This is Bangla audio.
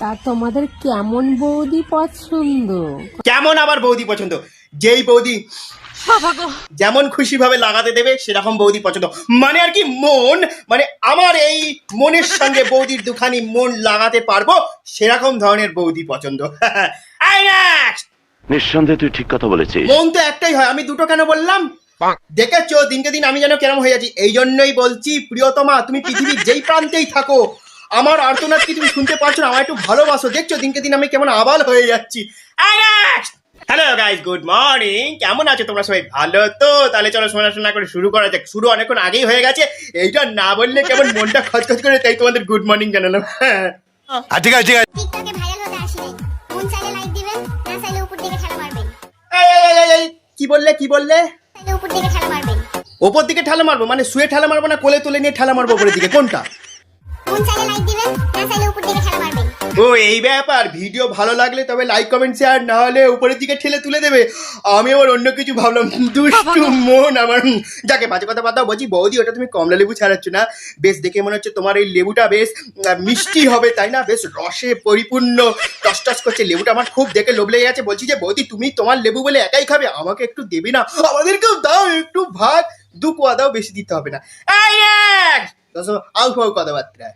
তা তোমাদের কেমন বৌদি পছন্দ? কেমন আবার বৌদি পছন্দ? যেই বৌদি যেমন খুশি ভাবে লাগাতে দেবে সেরকম বৌদি পছন্দ। মানে আর কি মন, মানে আমার এই মনের সঙ্গে বৌদির দুখানি মন লাগাতে পারবো সেরকম ধরনের বৌদি পছন্দ। নিঃসন্দেহে তুই ঠিক কথা বলেছিস। মন তো একটাই হয়, আমি দুটো কেন বললাম? দেখেছো দিনকে দিন আমি যেন কেরম হয়ে যাচ্ছি। এই জন্যই বলছি প্রিয়তমা, তুমি পৃথিবীর যেই প্রান্তেই থাকো আমার আর্তনাদ কি তুমি শুনতে পারছো না? আমার একটু ভালোবাসো। দেখছো দিনকে দিন আমি কেমন আবাল হয়ে যাচ্ছি। Hello guys, good morning. কেমন আছো তোমরা সবাই? ভালো তো? তাহলে চলো শোনা করে শুরু করা যাক। শুরু অনেকক্ষণ আগেই হয়ে গেছে, এইটা না বললে কেমন মনটা খচখচ করে, তাই তোমাদের গুড মর্নিং জানালাম। ঠিক আছে টিকটকে ভাইরাল হতে আসি নাই। মন চাইলে লাইক দিবেন, না চাইলে উপর দিকে ঠেলা মারবেন। এই, কি বললে? চাইলে উপর দিকে ঠেলা মারবেন। ওপর দিকে ঠেলা মারবো? মানে শুয়ে ঠেলা মারবো না কোলে তুলে নিয়ে ঠেলা মারবো উপরের দিকে? কোনটা? মন চাইলে লাইক দিবেন, না চাইলে উপর দিকে ঠেলা মারবেন। ও এই ব্যাপার। ভিডিও ভালো লাগলে তবে লাইক কমেন্ট শেয়ার, না হলে উপরের দিকে ঠেলে তুলে দেবে। আমি আবার অন্য কিছু ভাবলাম। দুষ্টু মন আমার। যাকে বাজে কথা বাদ দাও। বলছি বৌদি, ওটা তুমি কমলা লেবু ছাড়াচ্ছ না? বেশ দেখে মনে হচ্ছে তোমার এই লেবুটা বেশ মিষ্টি হবে, তাই না? বেশ রসে পরিপূর্ণ, টস করছে লেবুটা। আমার খুব দেখে লোভ লেগে গেছে। বলছি যে বৌদি, তুমি তোমার লেবু বলে একাই খাবে, আমাকে একটু দেবে না? আমাদেরকেও দাও একটু ভাগ, দু কোয়া দাও, বেশি দিতে হবে না। আউ ফাউ কথাবার্তা।